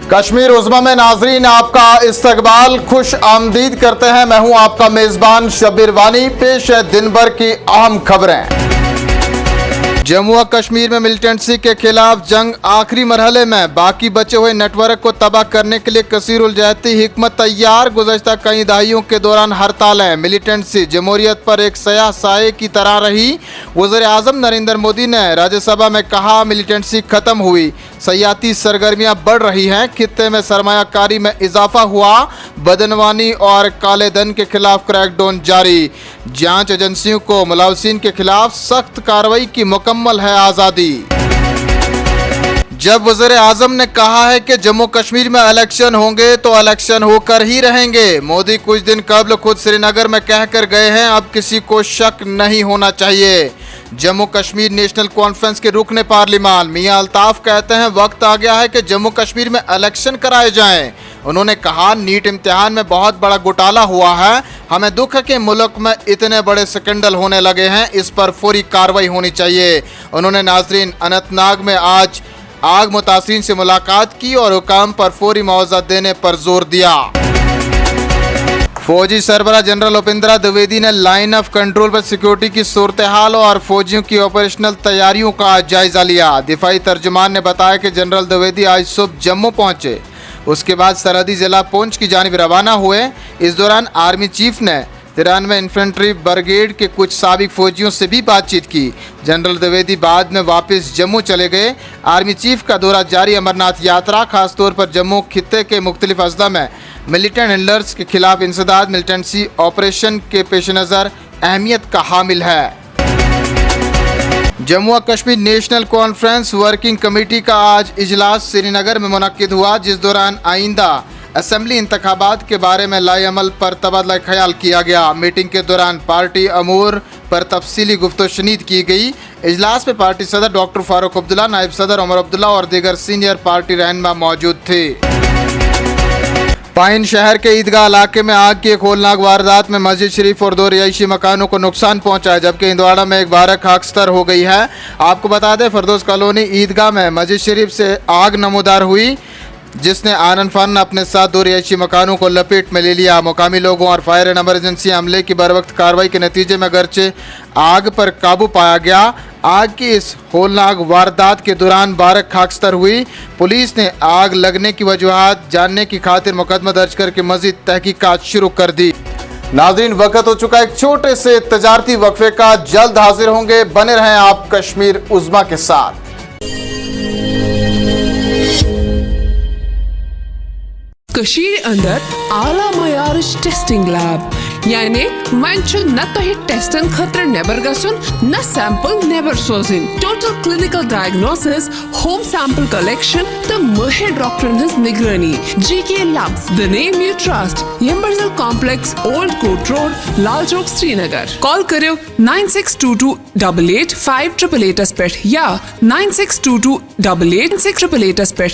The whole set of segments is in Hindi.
कश्मीर उज़्मा में नाजरीन आपका इस्तकबाल खुश आमदीद करते हैं। मैं हूं आपका मेजबान शब्बीर वानी। पेश है दिन भर की अहम खबरें। जम्मू और कश्मीर में मिलिटेंसी के खिलाफ जंग आखिरी मरहले में। बाकी बचे हुए नेटवर्क को तबाह करने के लिए कसीर उल जहती हिकमत तैयार। गुज़श्ता कई दहाइयों के दौरान हड़तालें मिलिटेंसी जमहूरियत पर एक सयाह साए की तरह रही। वज़ीर-ए-आज़म नरेंद्र मोदी ने राज्यसभा में कहा, मिलिटेंसी खत्म हुई, सयाती सरगर्मियां बढ़ रही हैं, खित्ते में सरमायाकारी में इजाफा हुआ, बदनवानी और काले धन के खिलाफ क्रैकडाउन जारी। जांच एजेंसियों को मुलविसीन के खिलाफ सख्त कार्रवाई की मुकम्मल है आज़ादी। जब वज़ीर-ए-आज़म ने कहा है कि जम्मू कश्मीर में इलेक्शन होंगे तो इलेक्शन होकर ही रहेंगे। मोदी कुछ दिन कबल खुद श्रीनगर में कहकर गए हैं, अब किसी को शक नहीं होना चाहिए। जम्मू कश्मीर नेशनल कॉन्फ्रेंस के रुकने पार्लिमान मियां अल्ताफ कहते हैं, वक्त आ गया है कि जम्मू कश्मीर में इलेक्शन कराए जाएं। उन्होंने कहा, नीट इम्तिहान में बहुत बड़ा घोटाला हुआ है, हमें दुख है कि मुल्क में इतने बड़े स्कैंडल होने लगे हैं, इस पर फौरी कार्रवाई होनी चाहिए। उन्होंने नाजरीन अनंतनाग में आज आग मुतासिरीन से मुलाकात की और हुकाम पर फौरी मुआवजा देने पर जोर दिया। फौजी सरबराह जनरल उपेंद्र द्विवेदी ने लाइन ऑफ कंट्रोल पर सिक्योरिटी की सूरत हाल और फौजियों की ऑपरेशनल तैयारियों का जायजा लिया। दिफाई तर्जुमान ने बताया कि जनरल द्विवेदी आज सुबह जम्मू पहुंचे, उसके बाद सरहदी जिला पुंछ की जानिब रवाना हुए। इस दौरान आर्मी चीफ ने 93 इन्फेंट्री ब्रिगेड के कुछ साबिक फौजियों से भी बातचीत की। जनरल द्विवेदी बाद में वापस जम्मू चले गए। आर्मी चीफ का दौरा जारी अमरनाथ यात्रा, खासतौर पर जम्मू खित्ते के मुख्तलिफ अजला में मिलिटेंट हैंडलर्स के खिलाफ इंसदाद मिलिटेंसी ऑपरेशन के पेश नज़र अहमियत का हामिल है। जम्मू और Kashmir national conference working committee का आज इजलास श्रीनगर में मुनक्किद हुआ, जिस दौरान आइंदा असेंबली इंतखाबात के बारे में लाए अमल पर तबादला ख्याल किया गया। मीटिंग के दौरान पार्टी अमूर पर तफसीली गुफ्तगू की गई। इजलास में पार्टी सदर डॉक्टर फारूक अब्दुल्ला, नायब सदर उमर अब्दुल्ला और दीगर सीनियर पार्टी रहनुमा मौजूद थे। पाइन शहर के ईदगाह इलाके में आग की एक होलनाक वारदात में मस्जिद शरीफ और 2 रिहायशी मकानों को नुकसान पहुंचा है, जबकि इंदवाड़ा में एक बारह खाकस्तर हो गई है। आपको बता दें, फरदौस कॉलोनी ईदगाह में मस्जिद शरीफ से आग नमूदार हुई, जिसने आनन फानन अपने साथ 2 रिहायशी मकानों को लपेट में ले लिया। मुकामी लोगों और फायर एंड इमरजेंसी अमले की बरवक्त कार्रवाई के नतीजे में अगरचे आग पर काबू पाया गया। आग की इस होलनाक वारदात के दौरान 12 खाकस्तर हुई। पुलिस ने आग लगने की वजूहात जानने की खातिर मुकदमा दर्ज करके मजीद तहकीकात शुरू कर दी। नाज़रीन, वक्त हो चुका एक छोटे से तजारती वक्फे का, जल्द हाजिर होंगे। बने रहें आप कश्मीर उज़्मा के साथ। कशीर अंदर आला मयारिश टेस्टिंग लैब, यानी वंचु न तो ही टेस्टन खतर नेबर गसुन न सैंपल नेबर सोजिन। Total clinical diagnosis, home sample collection तो महर डॉक्टरन हज निगरानी। GK labs, the name you trust, Yemberzal complex, old court road, Lal Chowk, Srinagar. Call करो 9622885888 पेट या 9622886888 पेट।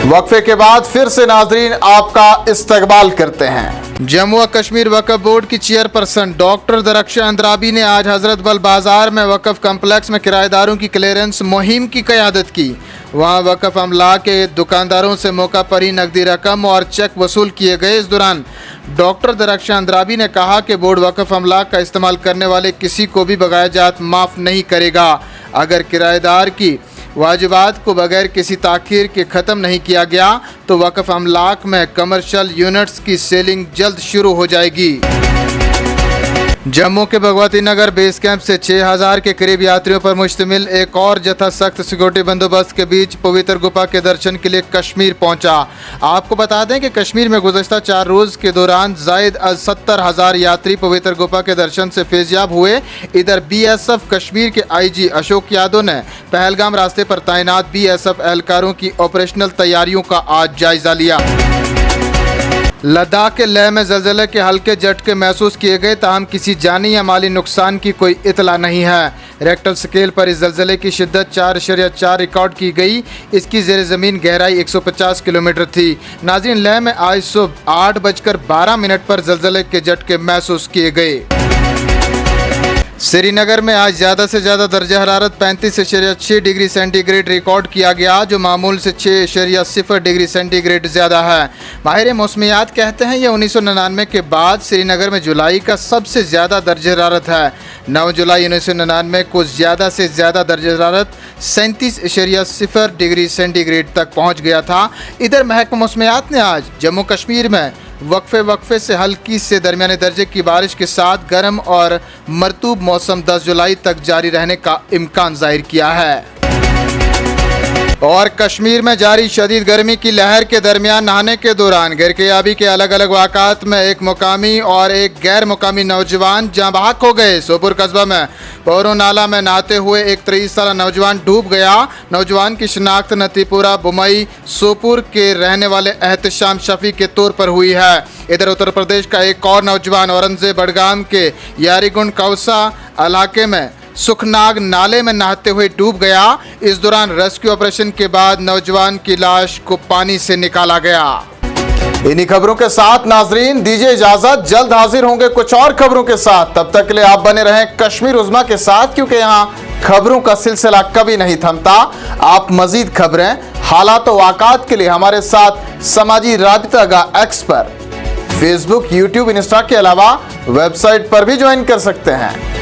वक्फे के बाद फिर से नाजरीन आपका इस्तकबाल करते हैं। जम्मू और कश्मीर वक्फ बोर्ड की चेयरपर्सन डॉक्टर दरख्शां अंद्राबी ने आज हजरत बल बाजार में वक्फ कम्प्लेक्स में किराएदारों की क्लियरेंस मुहिम की क़यादत की। वहां वक्फ अमला के दुकानदारों से मौका पर ही नकदी रकम और चेक वसूल किए गए। इस दौरान डॉक्टर दरख्शां अंद्राबी ने कहा कि बोर्ड वक्फ अमला का इस्तेमाल करने वाले किसी को भी बगैर जात माफ़ नहीं करेगा। अगर किराएदार की वाजिबात को बगैर किसी ताख़ीर के ख़त्म नहीं किया गया तो वक्फ अमलाक में कमर्शियल यूनिट्स की सेलिंग जल्द शुरू हो जाएगी। जम्मू के भगवती नगर बेस कैंप से 6000 के करीब यात्रियों पर मुश्तमिल एक और जत्था सख्त सिक्योरिटी बंदोबस्त के बीच पवित्र गुफा के दर्शन के लिए कश्मीर पहुंचा। आपको बता दें कि कश्मीर में गुज़श्ता 4 रोज़ के दौरान ज़ायद 70,000 यात्री पवित्र गुफा के दर्शन से फैज़याब हुए। इधर BSF कश्मीर के IG अशोक यादव ने पहलगाम रास्ते पर तैनात BSF एहलकारों की ऑपरेशनल तैयारियों का आज जायजा लिया। लद्दाख के लेह में ज़लज़ले के हल्के झटके महसूस किए गए, ताहम किसी जानी या माली नुकसान की कोई इतला नहीं है। रेक्टर स्केल पर इस ज़लज़ले की शिद्दत 4.4 रिकॉर्ड की गई। इसकी ज़ेर ज़मीन गहराई 150 किलोमीटर थी। नाज़रीन, लेह में आज सुबह 8:12 पर ज़लज़ले के झटके महसूस किए गए। श्रीनगर में आज ज़्यादा से ज़्यादा दर्जा हरारत 35.6 डिग्री सेंटीग्रेड रिकॉर्ड किया गया, जो मामूल से 6.0 डिग्री सेंटीग्रेड ज़्यादा है। माहिर मौसमियात कहते हैं यह 1999 के बाद श्रीनगर में जुलाई का सबसे ज़्यादा दर्जा हरारत है। 9 जुलाई 1999 को ज़्यादा से ज़्यादा दर्जा हरारत 37.0 डिग्री सेंटीग्रेड तक पहुँच गया था। इधर महकमा मौसमियात ने आज जम्मू कश्मीर में वक्फे से हल्की से दरमियाने दर्जे की बारिश के साथ गर्म और मरतूब मौसम 10 जुलाई तक जारी रहने का इम्कान जाहिर किया है। और कश्मीर में जारी शदीद गर्मी की लहर के दरमियान नहाने के दौरान गिरकियाबी के अलग अलग वाक़ात में एक मुकामी और एक गैर मुकामी नौजवान जाँ बहक हो गए। सोपुर कस्बा में पोरो नाला में नहाते हुए एक 23 साल नौजवान डूब गया। नौजवान की शिनाख्त नतीपुरा बुमई सोपुर के रहने वाले एहतशाम शफी के तौर पर हुई है। इधर उत्तर प्रदेश का एक और नौजवान औरंगजेब बडगाम के यारीगुंड कौसा इलाके में सुखनाग नाले में नहाते हुए डूब गया। इस दौरान रेस्क्यू ऑपरेशन के बाद नौजवान की लाश को पानी से निकाला गया। इन्हीं खबरों के साथ नाजरीन दीजिए इजाजत, जल्द हाजिर होंगे कुछ और खबरों के साथ। तब तक के लिए आप बने रहें कश्मीर उज़्मा के साथ, क्योंकि यहाँ खबरों का सिलसिला कभी नहीं थमता। आप मजीद खबरें, हालात और वाक़ात के लिए हमारे साथ समाजी राबिता एक्स पर फेसबुक, यूट्यूब, इंस्टा के अलावा वेबसाइट पर भी ज्वाइन कर सकते हैं।